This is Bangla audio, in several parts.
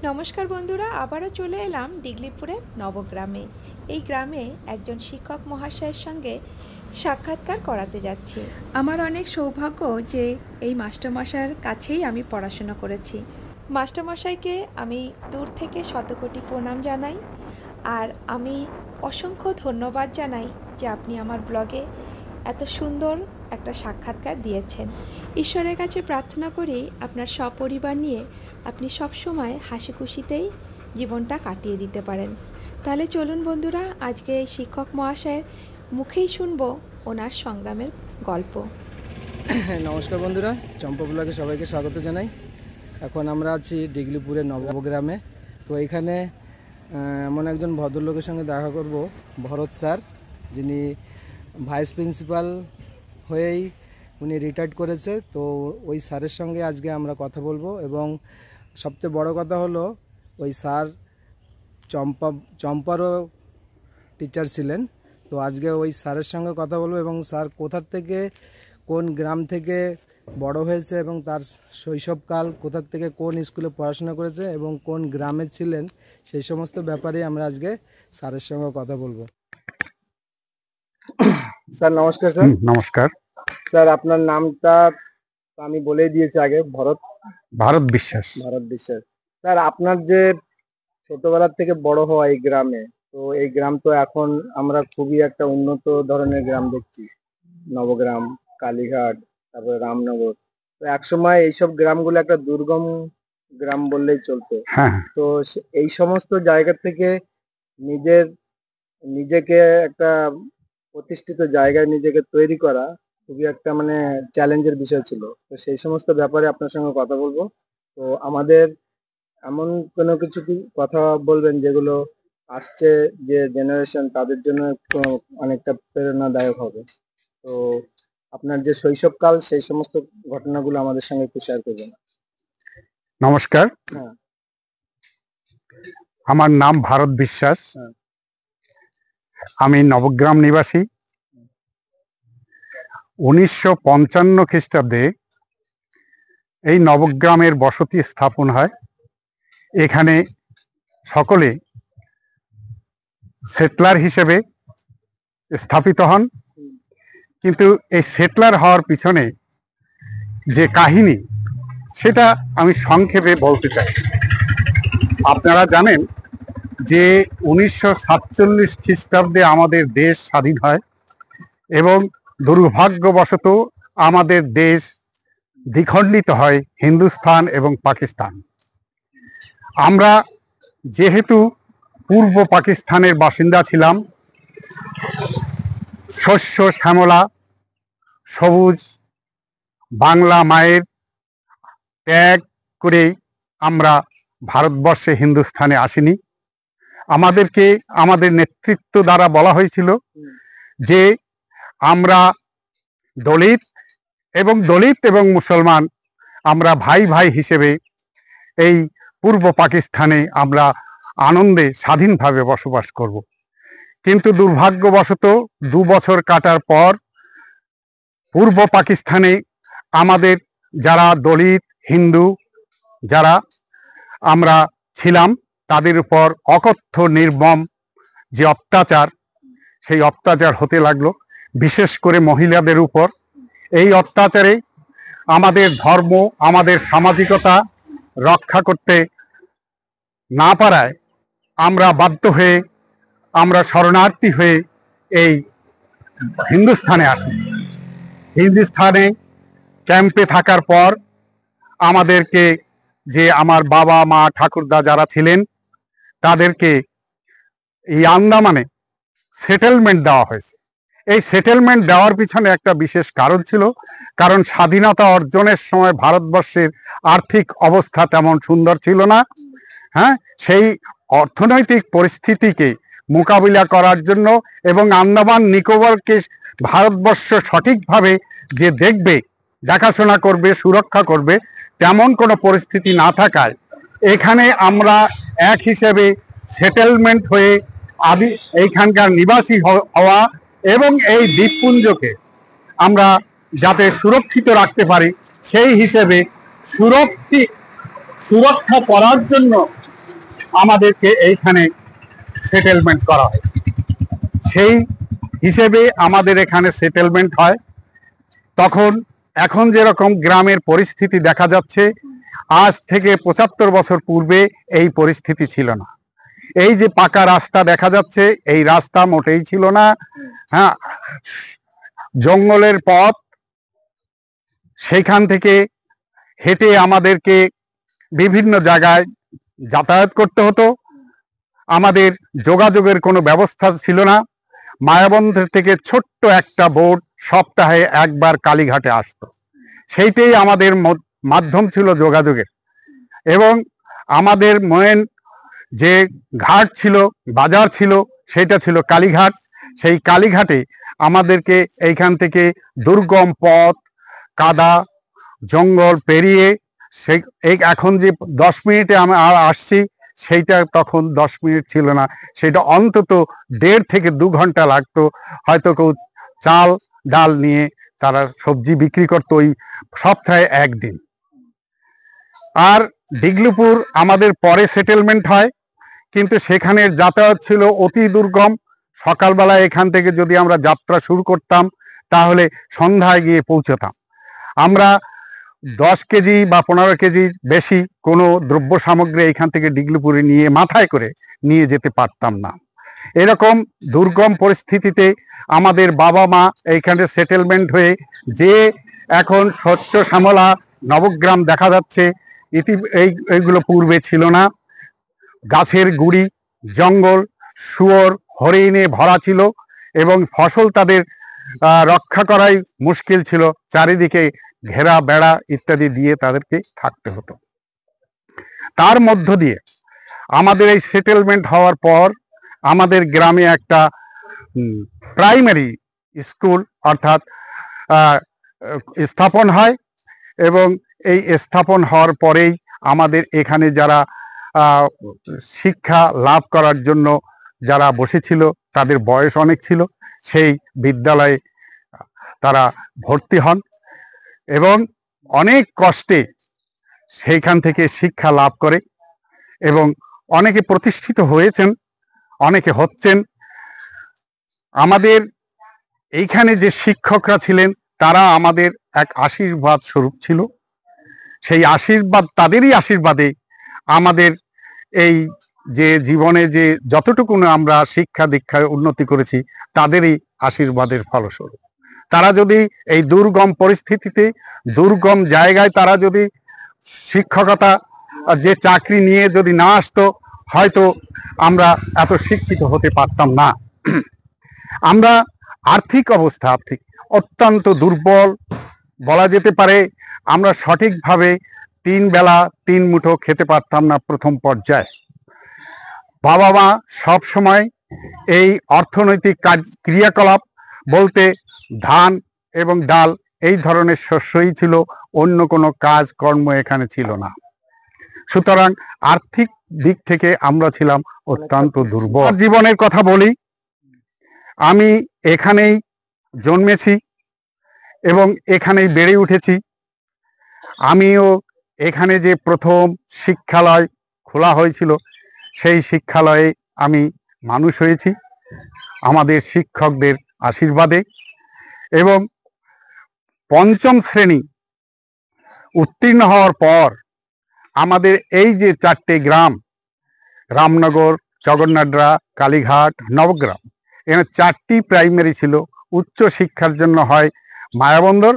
নমস্কার বন্ধুরা, আবারও চলে এলাম ডিগলিপুরের নবগ্রামে। এই গ্রামে একজন শিক্ষক মহাশয়ের সঙ্গে সাক্ষাৎকার করাতে যাচ্ছি। আমার অনেক সৌভাগ্য যে এই মাস্টারমশাইয়ের কাছেই আমি পড়াশোনা করেছি। মাস্টারমশাইকে আমি দূর থেকে শতকোটি প্রণাম জানাই, আর আমি অসংখ্য ধন্যবাদ জানাই যে আপনি আমার ব্লগে এত সুন্দর একটা সাক্ষাৎকার দিয়েছেন। ঈশ্বরের কাছে প্রার্থনা করি আপনার সপরিবার নিয়ে আপনি সবসময় হাসি খুশিতেই জীবনটা কাটিয়ে দিতে পারেন। তাহলে চলুন বন্ধুরা, আজকে এই শিক্ষক মহাশয়ের মুখেই শুনবো ওনার সংগ্রামের গল্প। নমস্কার বন্ধুরা, চম্পা ব্লগে সবাইকে স্বাগত জানাই। এখন আমরা আছি ডিগলিপুরের নবগ্রামে। তো এখানে এমন একজন ভদ্রলোকের সঙ্গে দেখা করব, ভরত স্যার, যিনি ভাইস প্রিন্সিপাল হয়েই উনি রিটায়ার্ড করেছে। তো ওই স্যারের সঙ্গে আজকে আমরা কথা বলবো, এবং সবচেয়ে বড় কথা হলো ওই স্যার চম্পারও টিচার ছিলেন। তো আজকে ওই স্যারের সঙ্গে কথা বলবো, এবং স্যার কোথা থেকে কোন গ্রাম থেকে বড় হয়েছে এবং তার শৈশবকাল কোথা থেকে কোন স্কুলে পড়াশোনা করেছে এবং কোন গ্রামে ছিলেন, সেই সমস্ত ব্যাপারে আমরা আজকে স্যারের সঙ্গে কথা বলবো। স্যার নমস্কার। স্যার নমস্কার। স্যার আপনার নামটা আমি বলেই দিয়েছি আগে, ভারত বিশ্বাস। স্যার আপনার যে ছোটবেলার থেকে বড় হওয়া এই গ্রামে, তো এই গ্রাম তো এখন আমরা খুবই একটা উন্নত ধরনের গ্রাম দেখছি, নবগ্রাম, কালীঘাট, তারপরে রামনগর। তো একসময় এইসব গ্রামগুলো একটা দুর্গম গ্রাম বললেই চলতো। তো এই সমস্ত জায়গা থেকে নিজেকে একটা প্রতিষ্ঠিত জায়গায় নিজেকে তৈরি করা খুবই একটা চ্যালেঞ্জের বিষয় ছিল। তো সেই সমস্ত ব্যাপারে আপনার সঙ্গে কথা বলবো। তো আমাদের এমন কোনো কিছু কি কথা বলবেন যেগুলো আসছে যে জেনারেশন, তাদের জন্য অনেকটা প্রেরণাদায়ক হবে। তো আপনার যে শৈশবকাল, সেই সমস্ত ঘটনাগুলো আমাদের সঙ্গে একটু শেয়ার করবেন। নমস্কার। আমার নাম ভারত বিশ্বাস। আমি নবগ্রাম নিবাসী। 1955 খ্রিস্টাব্দে এই নবগ্রামের বসতি স্থাপন হয়। এখানে সকলে সেটলার হিসেবে স্থাপিত হন, কিন্তু এই সেটলার হওয়ার পিছনে যে কাহিনী, সেটা আমি সংক্ষেপে বলতে চাই। আপনারা জানেন যে 1947 খ্রিস্টাব্দে আমাদের দেশ স্বাধীন হয়, এবং দুর্ভাগ্যবশত আমাদের দেশ দ্বিখণ্ডিত হয় হিন্দুস্তান এবং পাকিস্তান। আমরা যেহেতু পূর্ব পাকিস্তানের বাসিন্দা ছিলাম, শস্য শ্যামলা সবুজ বাংলা মায়ের ত্যাগ করে আমরা ভারতবর্ষে হিন্দুস্থানে আসিনি। আমাদেরকে আমাদের নেতৃত্ব দ্বারা বলা হয়েছিল যে আমরা দলিত এবং মুসলমান, আমরা ভাই ভাই হিসেবে এই পূর্ব পাকিস্তানে আমরা আনন্দে স্বাধীনভাবে বসবাস করব। কিন্তু দুর্ভাগ্যবশত 2 বছর কাটার পর পূর্ব পাকিস্তানে আমাদের যারা দলিত হিন্দু যারা আমরা ছিলাম, তাদের উপর অকথ্য নির্মম যে অত্যাচার, সেই অত্যাচার হতে লাগলো, বিশেষ করে মহিলাদের উপর। এই অত্যাচারে আমাদের ধর্ম, আমাদের সামাজিকতা রক্ষা করতে না পারায় আমরা বাধ্য হয়ে, আমরা শরণার্থী হয়ে এই হিন্দুস্থানে আসি। হিন্দুস্থানে ক্যাম্পে থাকার পর আমাদেরকে, যে আমার বাবা মা ঠাকুরদা যারা ছিলেন, তাদেরকে এই আন্দামানে সেটেলমেন্ট দেওয়া হয়েছে। এই সেটেলমেন্ট দেওয়ার পিছনে একটা বিশেষ কারণ ছিল, কারণ স্বাধীনতা অর্জনের সময় ভারতবর্ষের আর্থিক অবস্থা তেমন সুন্দর ছিল না। সেই অর্থনৈতিক পরিস্থিতিকে মোকাবিলা করার জন্য, এবং আন্দামান নিকোবরকে ভারতবর্ষ সঠিকভাবে যে দেখবে, দেখাশোনা করবে, সুরক্ষা করবে, তেমন কোনো পরিস্থিতি না থাকায় এখানে আমরা এক হিসেবে সেটেলমেন্ট হয়ে এইখানকার নিবাসী হওয়া, এবং এই দ্বীপপুঞ্জকে আমরা যাতে সুরক্ষিত রাখতে পারি, সেই হিসেবে সুরক্ষা করার জন্য আমাদেরকে এইখানে সেটেলমেন্ট করা হয়। সেই হিসেবে আমাদের এখানে সেটেলমেন্ট হয়। তখন এখন যেরকম গ্রামের পরিস্থিতি দেখা যাচ্ছে, আজ থেকে ৭৫ বছর পূর্বে এই পরিস্থিতি ছিল না। এই যে পাকা রাস্তা দেখা যাচ্ছে, এই রাস্তা মোটেই ছিল না। হ্যাঁ, জঙ্গলের পথ, সেইখান থেকে হেঁটে আমাদেরকে বিভিন্ন জায়গায় যাতায়াত করতে হতো। আমাদের যোগাযোগের কোনো ব্যবস্থা ছিল না। মায়াবন্ধের থেকে ছোট্ট একটা বোট সপ্তাহে একবার কালীঘাটে আসতো, সেইটাই আমাদের মাধ্যম ছিল যোগাযোগের। এবং আমাদের মেন যে ঘাট ছিল, বাজার ছিল, সেটা ছিল কালীঘাট। সেই কালীঘাটে আমাদেরকে এইখান থেকে দুর্গম পথ, কাদা, জঙ্গল পেরিয়ে এখন যে 10 মিনিটে আমরা আসছি, সেইটা তখন 10 মিনিট ছিল না, সেটা অন্তত 1.5 থেকে 2 ঘন্টা লাগতো। হয়তো কেউ চাল ডাল নিয়ে তারা সবজি বিক্রি করতো ওই সপ্তাহে একদিন। আর ডিগলুপুর আমাদের পরে সেটেলমেন্ট হয়, কিন্তু সেখানের যাতায়াত ছিল অতি দুর্গম। সকালবেলা এখান থেকে যদি আমরা যাত্রা শুরু করতাম, তাহলে সন্ধ্যায় গিয়ে পৌঁছতাম। আমরা 10 কেজি বা 15 কেজির বেশি কোনো দ্রব্য সামগ্রী এখান থেকে ডিগলুপুরে নিয়ে মাথায় করে নিয়ে যেতে পারতাম না। এরকম দুর্গম পরিস্থিতিতে আমাদের বাবা মা এইখানে সেটেলমেন্ট হয়ে যে এখন শস্য শ্যামলা নবগ্রাম দেখা যাচ্ছে, এইগুলো পূর্বে ছিল না। গাছের গুড়ি, জঙ্গল, শুয়োর, হরিণে ভরা ছিল এবং ফসল তাদের রক্ষা করাই মুশকিল ছিল। চারিদিকে ঘেরা বেড়া ইত্যাদি দিয়ে তাদেরকে থাকতে হতো। তার মধ্য দিয়ে আমাদের এই সেটেলমেন্ট হওয়ার পর আমাদের গ্রামে একটা প্রাইমারি স্কুল অর্থাৎ স্থাপন হয়। এবং এই স্থাপন হওয়ার পরেই আমাদের এখানে যারা শিক্ষা লাভ করার জন্য যারা বসেছিল, তাদের বয়স অনেক ছিল, সেই বিদ্যালয়ে তারা ভর্তি হন এবং অনেক কষ্টে সেইখান থেকে শিক্ষা লাভ করে এবং অনেকে প্রতিষ্ঠিত হয়েছেন, অনেকে হচ্ছেন। আমাদের এইখানে যে শিক্ষকরা ছিলেন, তারা আমাদের এক আশীর্বাদ স্বরূপ ছিল। সেই আশীর্বাদ, তাদেরই আশীর্বাদে আমাদের এই যে জীবনে যে যতটুকু আমরা শিক্ষা দীক্ষায় উন্নতি করেছি, তাদেরই আশীর্বাদের ফলস্বরূপ। তারা যদি এই দুর্গম পরিস্থিতিতে, দুর্গম জায়গায় তারা যদি শিক্ষকতা যে চাকরি নিয়ে যদি না আসতো, হয়তো আমরা এত শিক্ষিত হতে পারতাম না। আমরা আর্থিক অবস্থা অত্যন্ত দুর্বল বলা যেতে পারে। আমরা সঠিকভাবে 3 বেলা 3 মুঠো খেতে পারতাম না প্রথম পর্যায়ে। বাবা মা সব সময় এই অর্থনৈতিক ক্রিয়াকলাপ বলতে ধান এবং ডাল এই ধরনের শস্যই ছিল, অন্য কোনো কাজ কর্ম এখানে ছিল না। সুতরাং আর্থিক দিক থেকে আমরা ছিলাম অত্যন্ত দুর্বল। জীবনের কথা বলি, আমি এখানেই জন্মেছি এবং এখানেই বেড়ে উঠেছি। আমিও এখানে যে প্রথম শিক্ষালয় খোলা হয়েছিল, সেই শিক্ষালয়ে আমি মানুষ হয়েছি আমাদের শিক্ষকদের আশীর্বাদে। এবং 5ম শ্রেণী উত্তীর্ণ হওয়ার পর আমাদের এই যে 4টে গ্রাম, রামনগর, জগন্নাথরা, কালীঘাট, নবগ্রাম, এখানে 4টি প্রাইমারি ছিল। উচ্চ শিক্ষার জন্য হয় মায়াবন্দর,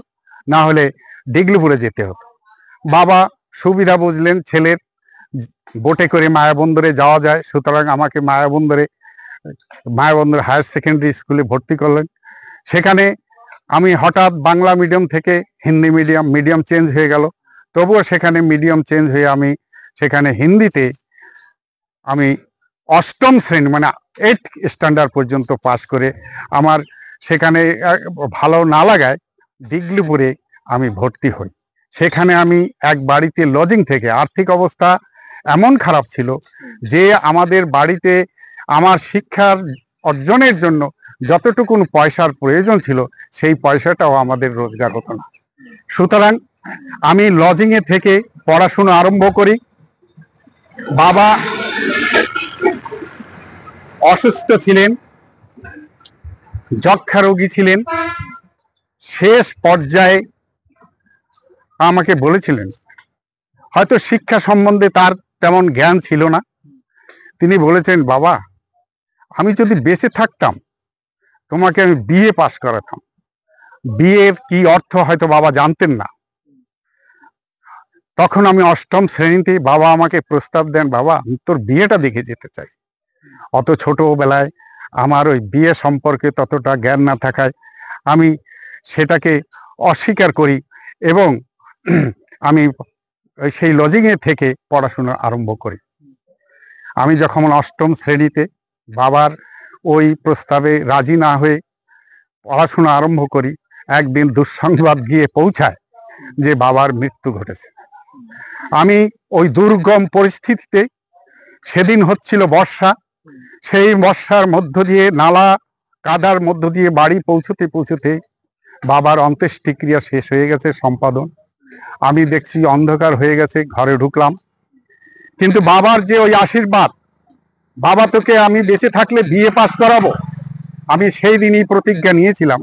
না হলে ডিগলুপুরে যেতে হতো। বাবা সুবিধা বুঝলেন ছেলের বোটে করে মায়াবন্দরে যাওয়া যায়, সুতরাং আমাকে মায়াবন্দর হায়ার সেকেন্ডারি স্কুলে ভর্তি করলেন। সেখানে আমি হঠাৎ বাংলা মিডিয়াম থেকে হিন্দি মিডিয়াম চেঞ্জ হয়ে গেল। তবুও সেখানে মিডিয়াম চেঞ্জ হয়ে আমি সেখানে হিন্দিতে আমি 8ম শ্রেণী মানে 8th স্ট্যান্ডার্ড পর্যন্ত পাস করে, আমার সেখানে ভালো না লাগায় ডিগলুপুরে আমি ভর্তি হই। সেখানে আমি এক বাড়িতে লজিং থেকে, আর্থিক অবস্থা এমন খারাপ ছিল যে আমাদের বাড়িতে আমার শিক্ষার অর্জনের জন্য যতটুকু পয়সার প্রয়োজন ছিল, সেই পয়সাটাও আমাদের রোজগার হতো না। সুতরাং আমি লজিংয়ে থেকে পড়াশুনো আরম্ভ করি। বাবা অসুস্থ ছিলেন, যক্ষা রোগী ছিলেন। শেষ পর্যায়ে আমাকে বলেছিলেন, হয়তো শিক্ষা সম্বন্ধে তার তেমন জ্ঞান ছিল না, তিনি বলেছেন, বাবা আমি যদি বেঁচে থাকতাম তোমাকে আমি বিএ পাশ করাতাম। বিএ কি অর্থ হয়তো বাবা জানতেন না। তখন আমি অষ্টম শ্রেণীতে, বাবা আমাকে প্রস্তাব দেন, বাবা আমি তোর বিয়েটা দেখে যেতে চাই। অত ছোটবেলায় আমার ওই বিয়ে সম্পর্কে ততটা জ্ঞান না থাকায় আমি সেটাকে অস্বীকার করি এবং আমি সেই লজিংয়ে থেকে পড়াশোনা আরম্ভ করি। আমি যখন অষ্টম শ্রেণীতে বাবার ওই প্রস্তাবে রাজি না হয়ে পড়াশোনা আরম্ভ করি, একদিন দুঃসংবাদ গিয়ে পৌঁছায় যে বাবার মৃত্যু ঘটেছে। আমি ওই দুর্গম পরিস্থিতিতে, সেদিন হচ্ছিল বর্ষা, সেই বর্ষার মধ্য দিয়ে নালা কাদার মধ্য দিয়ে বাড়ি পৌঁছতে পৌঁছতে বাবার অন্ত্যেষ্টিক্রিয়া শেষ হয়ে গেছে সম্পাদন। আমি দেখছি অন্ধকার হয়ে গেছে, ঘরে ঢুকলাম। কিন্তু বাবার যে ওই আশীর্বাদ, বাবা তোকে আমি বেঁচে থাকলে বিএ পাস করাবো, আমি সেই দিনই প্রতিজ্ঞা নিয়েছিলাম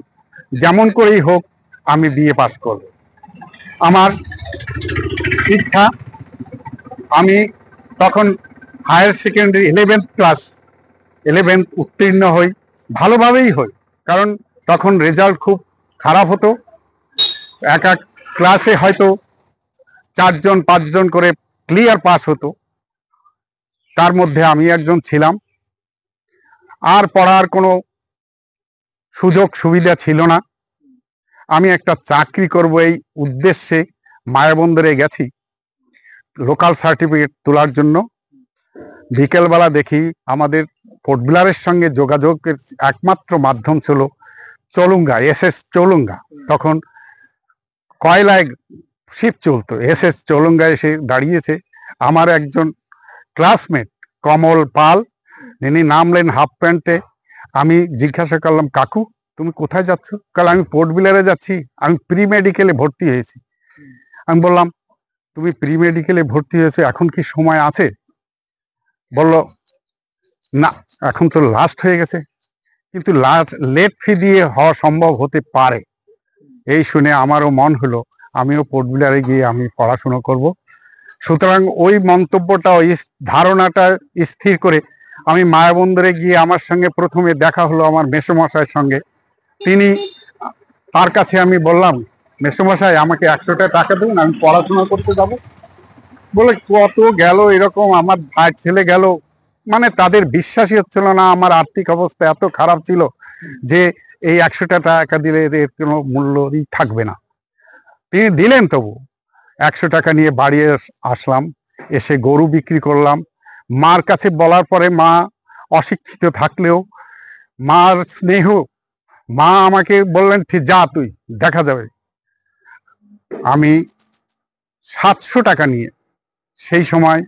যেমন করেই হোক আমি বিএ পাস করব। আমার শিক্ষা, আমি তখন হায়ার সেকেন্ডারি 11th উত্তীর্ণ হই, ভালোভাবেই হই, কারণ তখন রেজাল্ট খুব খারাপ হতো। এক এক ক্লাসে হয়তো 4-5 করে ক্লিয়ার পাস হতো, তার মধ্যে আমি একজন ছিলাম। আর পড়ার কোনো সুযোগ সুবিধা ছিল না। আমি একটা চাকরি করব এই উদ্দেশ্যে মায়াবন্দরে গেছি লোকাল সার্টিফিকেট তোলার জন্য। বিকেলবেলা দেখি আমাদের পোর্টবিলারের সঙ্গে যোগাযোগের একমাত্র মাধ্যম ছিল চলুঙ্গা, SS চলুঙ্গা। তখন কয়লায় শিপ চলতো, SS চলুঙ্গা এসে দাঁড়িয়েছে আমার একজন ক্লাসমেট কমল পাল, যিনি নামলেন হাফ প্যান্টে। আমি জিজ্ঞাসা করলাম, কাকু তুমি কোথায় যাচ্ছ? কাল আমি পোর্টবিলারে যাচ্ছি, আমি প্রি মেডিকেলে ভর্তি হয়েছি। আমি বললাম, তুমি প্রি মেডিকেলে ভর্তি হয়েছো, এখন কি সময় আছে? বলল, না এখন তো লাস্ট হয়ে গেছে, কিন্তু লেট ফি দিয়ে হওয়া সম্ভব হতে পারে। এই শুনে আমারও মন হলো আমিও পোর্টবিলারে গিয়ে আমি পড়াশুনো করব। সুতরাং ওই মন্তব্যটা, ওই ধারণাটা স্থির করে আমি মায়াবন্দরে গিয়ে, আমার সঙ্গে প্রথমে দেখা হলো আমার মেসোমশাইয়ের সঙ্গে। তার কাছে আমি বললাম, মেসোমশাই আমাকে 100 টাকা দেবেন, আমি পড়াশোনা করতে যাব। বলে, কত গেল এরকম, আমার ভাই ছেলে গেল, মানে তাদের বিশ্বাসই হচ্ছিল না। আমার আর্থিক অবস্থা এত খারাপ ছিল যে এই 100 টাকা দিলে এর কোনো মূল্যই থাকবে না। তিনি দিলেন, তবু 100 টাকা নিয়ে বাড়ি আসলাম, এসে গরু বিক্রি করলাম। মার কাছে বলার পরে, মা অশিক্ষিত থাকলেও মার স্নেহ, মা আমাকে বললেন, ঠিক যা তুই, দেখা যাবে। আমি 700 টাকা নিয়ে সেই সময়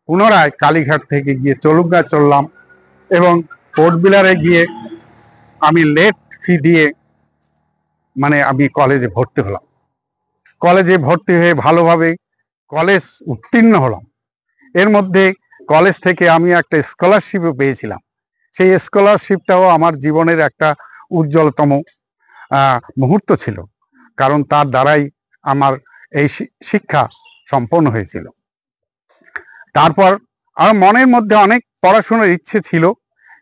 পুনরায় কালীঘাট থেকে গিয়ে চলুঙ্গা চললাম এবং পোর্টবিলারে গিয়ে আমি লেট ফি দিয়ে মানে আমি কলেজে ভর্তি হলাম। কলেজে ভর্তি হয়ে ভালোভাবে কলেজ উত্তীর্ণ হলাম। এর মধ্যে কলেজ থেকে আমি একটা স্কলারশিপও পেয়েছিলাম। সেই স্কলারশিপটাও আমার জীবনের একটা উজ্জ্বলতম মুহূর্ত ছিল, কারণ তার দ্বারাই আমার এই শিক্ষা সম্পন্ন হয়েছিল। তারপর আমার মনের মধ্যে অনেক পড়াশোনার ইচ্ছে ছিল,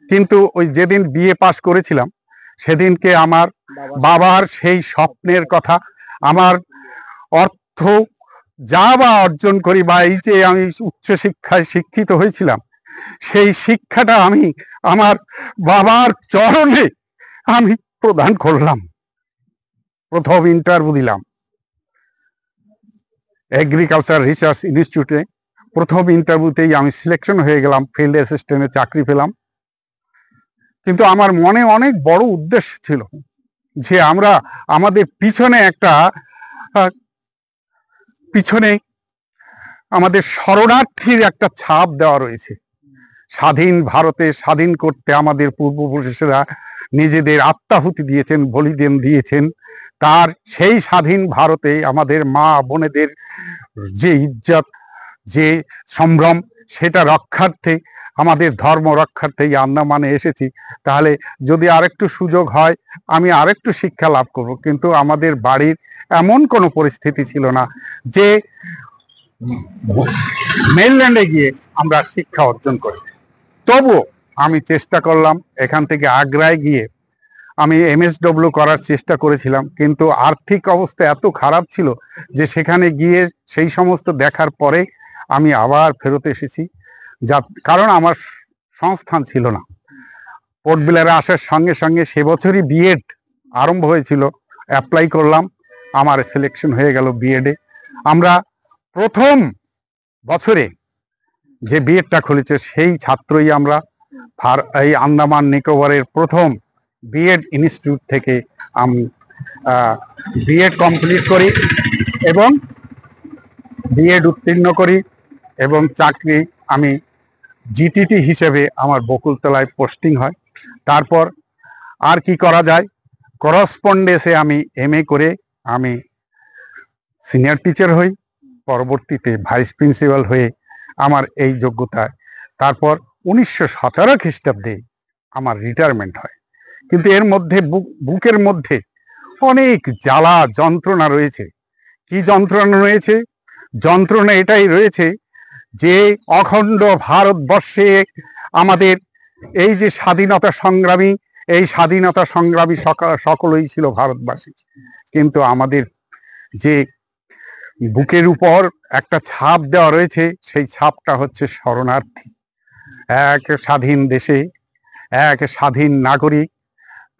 কিন্তু ওই যেদিন বিএ পাশ করেছিলাম সেদিনকে আমার বাবার সেই স্বপ্নের কথা, আমার অর্থ যা বা অর্জন করি, বা এই যে আমি উচ্চশিক্ষায় শিক্ষিত হয়েছিলাম, সেই শিক্ষাটা আমি আমার বাবার চরণে আমি প্রদান করলাম। প্রথম ইন্টারভিউ দিলাম এগ্রিকালচার রিসার্চ ইনস্টিটিউটে। প্রথম ইন্টারভিউতেই আমি সিলেকশন হয়ে গেলাম, ফিল্ড অ্যাসিস্ট্যান্টে চাকরি পেলাম। কিন্তু আমার মনে অনেক বড় উদ্দেশ্য ছিল যে আমরা আমাদের পিছনে আমাদের শরণার্থীর একটা ছাপ দেওয়া রয়েছে। স্বাধীন ভারতে স্বাধীন করতে আমাদের পূর্বপুরুষেরা নিজেদের আত্মাহুতি দিয়েছেন, বলিদান দিয়েছেন। তার সেই স্বাধীন ভারতে আমাদের মা বোনেদের যে ইজ্জত, যে সম্ভ্রম, সেটা রক্ষার্থে, আমাদের ধর্ম রক্ষার্থে এই আন্দামানে এসেছি। তাহলে যদি আরেকটু সুযোগ হয় আমি আরেকটু শিক্ষা লাভ করব, কিন্তু আমাদের বাড়ির এমন কোনো পরিস্থিতি ছিল না যে মেইনল্যান্ডে গিয়ে আমরা শিক্ষা অর্জন করি। তবুও আমি চেষ্টা করলাম, এখান থেকে আগ্রায় গিয়ে আমি এমএসডব্লিউ করার চেষ্টা করেছিলাম, কিন্তু আর্থিক অবস্থা এত খারাপ ছিল যে সেখানে গিয়ে সেই সমস্ত দেখার পরে আমি আবার ফেরত এসেছি। যা কারণ আমার সংস্থান ছিল না। পোর্ট ব্লেয়ারে আসার সঙ্গে সঙ্গে সে বছরই বিএড আরম্ভ হয়েছিল, অ্যাপ্লাই করলাম, আমার সিলেকশন হয়ে গেল বিএডে। আমরা প্রথম বছরে যে বিএডটা খুলেছে সেই ছাত্রই আমরা। এই আন্দামান নিকোবরের প্রথম বিএড ইনস্টিটিউট থেকে আমি বিএড কমপ্লিট করি এবং বিএড উত্তীর্ণ করি, এবং চাকরি আমি জিটিটি হিসেবে আমার বকুলতলায় পোস্টিং হয়। তারপর আর কি করা যায়, করসপন্ডেন্সে আমি এমএ করে আমি সিনিয়র টিচার হই, পরবর্তীতে ভাইস প্রিন্সিপাল হয়ে আমার এই যোগ্যতায়। তারপর 1917 খ্রিস্টাব্দে আমার রিটায়ারমেন্ট হয়। কিন্তু এর মধ্যে বুকের মধ্যে অনেক জ্বালা যন্ত্রণা রয়েছে। কি যন্ত্রণা রয়েছে? যন্ত্রণা এটাই রয়েছে যে অখণ্ড ভারতবর্ষে আমাদের এই যে স্বাধীনতা সংগ্রামী, এই স্বাধীনতা সংগ্রামী সকলেই ছিল ভারতবাসী, কিন্তু আমাদের যে বুকের উপর একটা ছাপ দেওয়া রয়েছে, সেই ছাপটা হচ্ছে শরণার্থী। এক স্বাধীন দেশে এক স্বাধীন নাগরিক,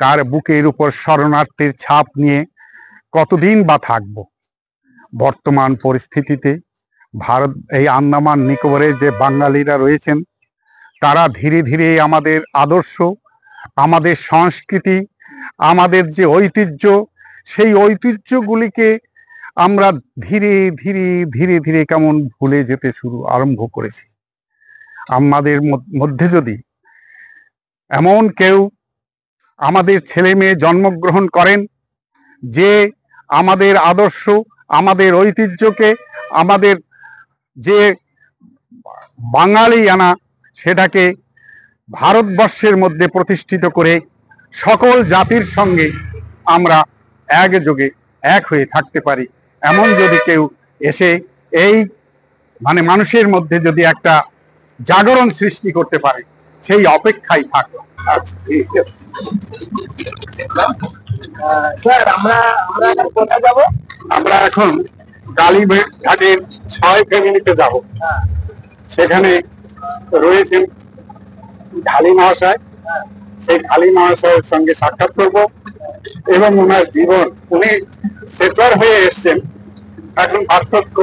তার বুকের উপর শরণার্থীর ছাপ নিয়ে কতদিন বা থাকব? বর্তমান পরিস্থিতিতে ভারত, এই আন্দামান নিকোবরের যে বাঙালিরা রয়েছেন, তারা ধীরে ধীরে আমাদের আদর্শ, আমাদের সংস্কৃতি, আমাদের যে ঐতিহ্য, সেই ঐতিহ্যগুলিকে আমরা ধীরে ধীরে ধীরে ধীরে কেমন ভুলে যেতে আরম্ভ করেছি। আমাদের মধ্যে যদি এমন কেউ আমাদের ছেলে মেয়ে জন্মগ্রহণ করেন যে আমাদের আদর্শ, আমাদের ঐতিহ্যকে, আমাদের যে বাঙালি আনা, সেটাকে ভারতবর্ষের মধ্যে প্রতিষ্ঠিত করে সকল জাতির সঙ্গে আমরা একযোগে এক হয়ে থাকতে পারি, এমন যদি কেউ এসে এই মানুষের মধ্যে যদি একটা জাগরণ সৃষ্টি করতে পারে, সেই অপেক্ষায় থাকো। আচ্ছা, ঠিক আছে স্যার, আমরা এখন কোথায় যাব? আমরা এখন কালীঘাটের 6 ফ্যামিলিতে যাব। সেখানে রয়েছেন ঢালি মহাশয়, সেই ঢালি মহাশয়ের সঙ্গে সাক্ষাৎ করব এবং ওনার জীবন, উনি সেটলার হয়ে এসছেন, এখন পার্থক্য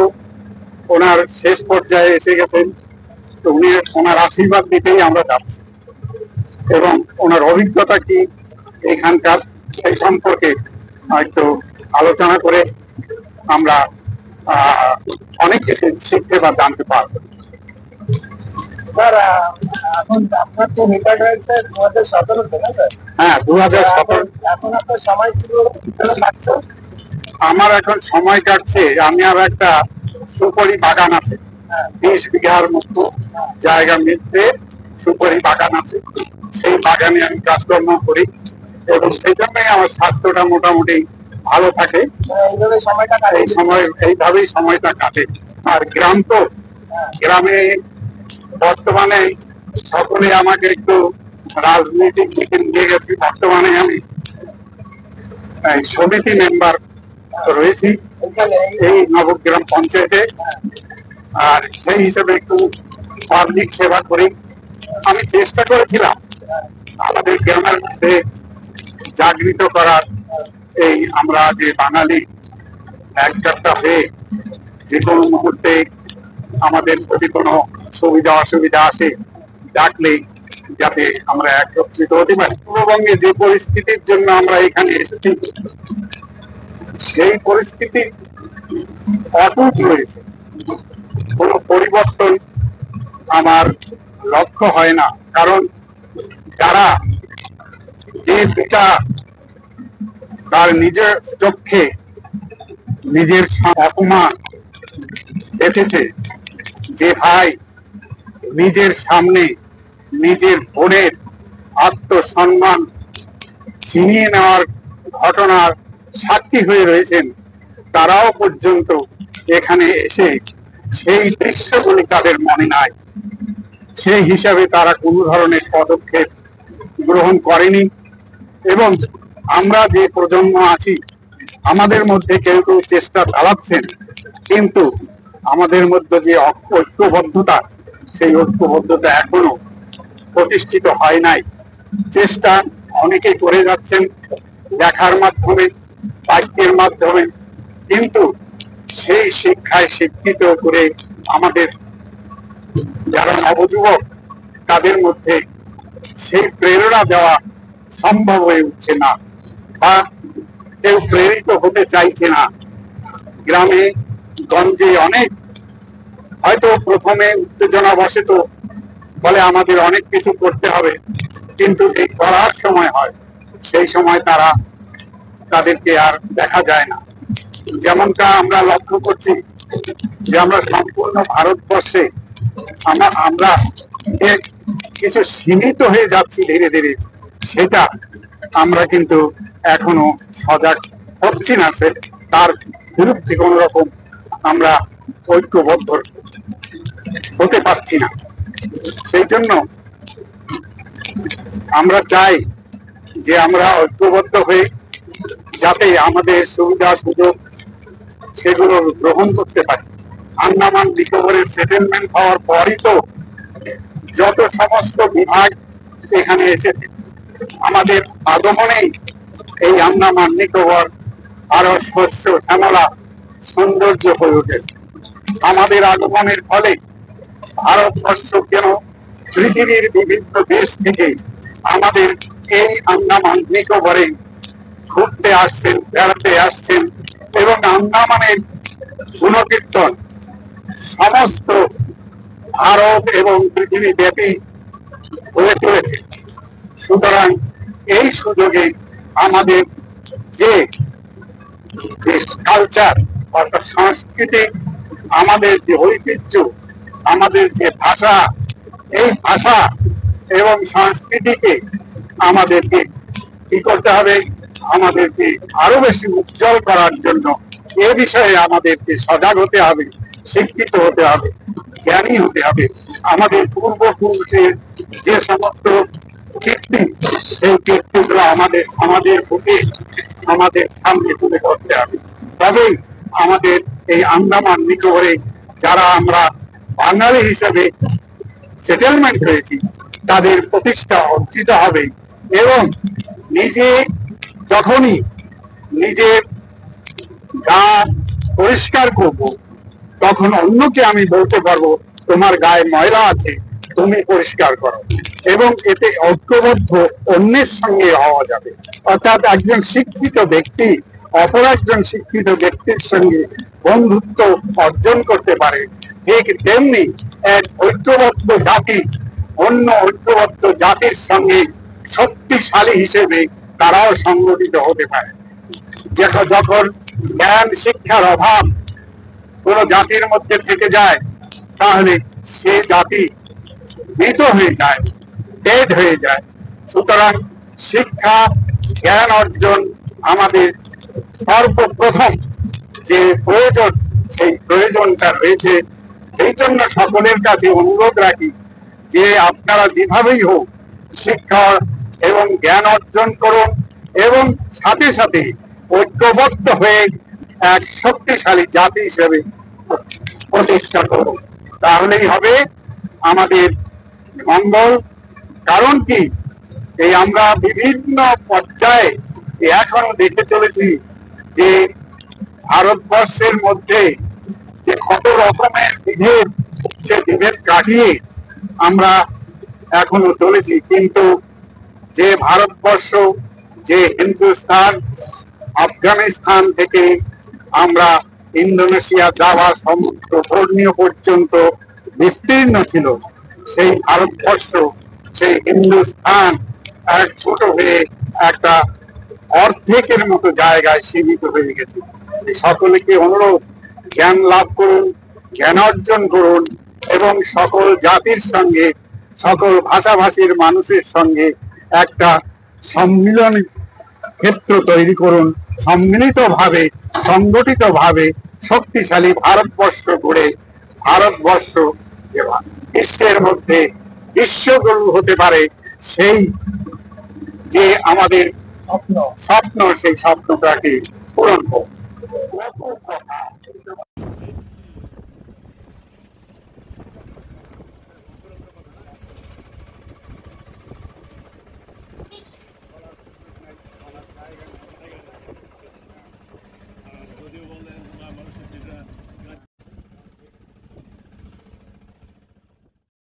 ওনার শেষ পর্যায়ে এসে গেছেন, তো উনি ওনার আশীর্বাদ দিতেই আমরা যাচ্ছি এবং ওনার অভিজ্ঞতা কি এখানকার সেই সম্পর্কে একটু আলোচনা করে আমরা অনেক কিছু শিখতে বা জানতে পারবো। স্যার, এখন আপনার তো রিটায়ার্ড হয়েছে 2017-তে, না স্যার? হ্যাঁ, 2017। এখন আপনার সময় কিভাবে কাটছে? আমার এখন সময় কাটছে, আমি আর একটা সুপারি বাগান আছে, 20 বিঘার মতো জায়গা মিলতে সুপারি বাগান আছে, সেই বাগানে আমি কাজকর্ম করি এবং সেই জন্যই আমার স্বাস্থ্যটা মোটামুটি ভালো থাকে। এইভাবে সময়টা কাটে? এইভাবেই সময়টা কাটে। আর গ্রাম তো, গ্রামে বর্তমানে সকলে আমাকে একটু রাজনৈতিক দিকে নিয়ে গেছে। বর্তমানে আমি সমিতি মেম্বার রয়েছি এই নবগ্রাম পঞ্চায়েতে, আর সেই হিসেবে একটু পাবলিক সেবা করি। আমি চেষ্টা করেছিলাম আমাদের গ্রামের মধ্যে জাগৃত করার, এই আমরা যে বাঙালি একটা হয়ে যে কোনো মুহূর্তে আমাদের প্রতি কোনো সুবিধা অসুবিধা আসে, ডাকলে যাতে আমরা একত্রিত হতে পারি। পূর্ববঙ্গে যে পরিস্থিতির জন্য আমরা এখানে এসেছি, সেই পরিস্থিতি অটুট রয়েছে, কোনো পরিবর্তন আমার লক্ষ্য হয় না। কারণ যারা যে পিতা তার নিজের চোখে নিজের অপমান দেখেছে, যে ভাই নিজের সামনে নিজের বোনের আত্মসম্মান ছিনিয়ে নেওয়ার ঘটনার সাক্ষী হয়ে রয়েছেন, তারাও পর্যন্ত এখানে এসে সেই দৃশ্যগুলি তাদের মনে নাই। সেই হিসাবে তারা কোনো ধরনের পদক্ষেপ গ্রহণ করেনি। এবং আমরা যে প্রজন্ম আছি, আমাদের মধ্যে কেউ কেউ চেষ্টা চালাচ্ছেন, কিন্তু আমাদের মধ্যে যে ঐক্যবদ্ধতা, সেই ঐক্যবদ্ধতা এখনো প্রতিষ্ঠিত হয় নাই। চেষ্টা অনেকে করে যাচ্ছেন দেখার মাধ্যমে, বাক্যের মাধ্যমে, কিন্তু সেই শিক্ষায় শিক্ষিত করে আমাদের যারা নবযুবক, তাদের মধ্যে সেই প্রেরণা দেওয়া সম্ভব হয়ে উঠছে না, বা কেউ প্রেরিত হতে চাইছে না। গ্রামে গঞ্জে অনেক হয়তো প্রথমে উত্তেজনা বসে, তো বলে আমাদের অনেক কিছু করতে হবে, কিন্তু এই করার সময় হয়, সেই সময় তাদেরকে আর দেখা যায় না। যেমনটা আমরা লক্ষ্য করছি যে আমরা সম্পূর্ণ ভারতবর্ষে আমরা যে কিছু সীমিত হয়ে যাচ্ছি ধীরে ধীরে, সেটা আমরা কিন্তু এখনো সজাগ হচ্ছি না, তার বিরুদ্ধে কোন রকম আমরা ঐক্যবদ্ধ হতে পারছি না। সেই জন্য আমরা চাই যে আমরা ঐক্যবদ্ধ হয়ে যাতে আমাদের সুবিধা সুযোগ সেগুলো গ্রহণ করতে পারি। আন্দামান নিকোবরের সেটেলমেন্ট হওয়ার পরই তো যত সমস্ত বিভাগ এখানে এসেছে, আমাদের আগমনেই এই আন্দামান নিকোবর আরো শস্য শ্যামলা সৌন্দর্য হয়ে উঠেছে। আমাদের আগমনের ফলে ভারতবর্ষ কেন পৃথিবীর বিভিন্ন দেশ থেকে আমাদের এই আন্দামান নিকোবরে ঘুরতে আসছেন, বেড়াতে আসছেন, এবং আন্দামানের গুণকীর্তন সমস্ত ভারত এবং পৃথিবী ব্যাপী হয়ে চলেছে। সুতরাং এই সুযোগে আমাদের যে কালচার অর্থাৎ সাংস্কৃতিক, আমাদের যে ঐতিহ্য, আমাদের যে ভাষা, এই ভাষা এবং সংস্কৃতিকে আমাদেরকে কি করতে হবে, আমাদেরকে আরো বেশি উজ্জ্বল করার জন্য এ বিষয়ে আমাদেরকে সজাগ হতে হবে, শিক্ষিত হতে হবে, জ্ঞানী হতে হবে। আমাদের পূর্বপুরুষের যে সমস্ত কীর্তি, সেই কীর্তিগুলো আমাদের সমাজের বুকে, সমাজের সামনে তুলে ধরতে হবে। তবেই আমাদের এই আন্দামান নিকোবরে যারা আমরা বাঙালি হিসেবে সেটেলমেন্ট হয়েছি, তাদের প্রতিষ্ঠা অর্জিত হবে। এবং নিজে যখনই নিজের গা পরিষ্কার করব, তখন অন্যকে আমি বলতে পারবো তোমার গায়ে ময়লা আছে, তুমি পরিষ্কার করো। এবং এতে ঐক্যবদ্ধ অন্যের সঙ্গে হওয়া যাবে। অর্থাৎ একজন শিক্ষিত ব্যক্তি অপর একজন শিক্ষিত ব্যক্তির সঙ্গে বন্ধুত্ব অর্জন করতে পারে, ঠিক তেমনি এক ঐক্যবদ্ধ জাতি অন্য ঐক্যবদ্ধ জাতির সঙ্গে শক্তিশালী হিসেবে তারাও সংগঠিত হতে পারে। যখন জ্ঞান শিক্ষার অভাব কোন জাতির মধ্যে থেকে যায়, তাহলে সে জাতি মৃত হয়ে যায়, ডেড হয়ে যায়। সুতরাং শিক্ষা জ্ঞান অর্জন আমাদের সর্বপ্রথম যে প্রয়োজন, সেই প্রয়োজনটা রয়েছে। সেই জন্য সকলের কাছে অনুরোধ রাখি যে আপনারা যেভাবেই হোক শিক্ষা এবং জ্ঞান অর্জন করুন, এবং সাথে সাথে ঐক্যবদ্ধ হয়ে এক শক্তিশালী জাতি হিসেবে প্রতিষ্ঠা করুন। তাহলেই হবে আমাদের মঙ্গল। কারণ কি, এই আমরা বিভিন্ন পর্যায়ে এখনো দেখে চলেছি যে ভারতবর্ষের মধ্যে যে কত রকমের বিভেদ, সে বিভেদ কাটিয়ে আমরা এখনো চলেছি। কিন্তু যে ভারতবর্ষ, যে হিন্দুস্তান, আফগানিস্তান থেকে আমরা ইন্দোনেশিয়া, জাভা, সমুদ্র বর্ণীয় পর্যন্ত বিস্তীর্ণ ছিল, সেই ভারতবর্ষ, সেই হিন্দুস্তান এক ছোট হয়ে একটা অর্ধেকের মতো জায়গায় সীমিত হয়ে গেছে। সকলকে অনুরোধ, জ্ঞান লাভ করুন, জ্ঞান অর্জন করুন, এবং সকল জাতির সঙ্গে সকল ভাষাভাষীর মানুষের সঙ্গে একটা সম্মিলন ক্ষেত্র তৈরি করুন, সম্মিলিতভাবে সংগঠিতভাবে শক্তিশালী ভারতবর্ষ গড়ে ভারতবর্ষ যে বিশ্বের মধ্যে বিশ্বগুরু হতে পারে, সেই যে আমাদের স্বপ্ন সেই স্বপ্নটাকে পূরণ করুন।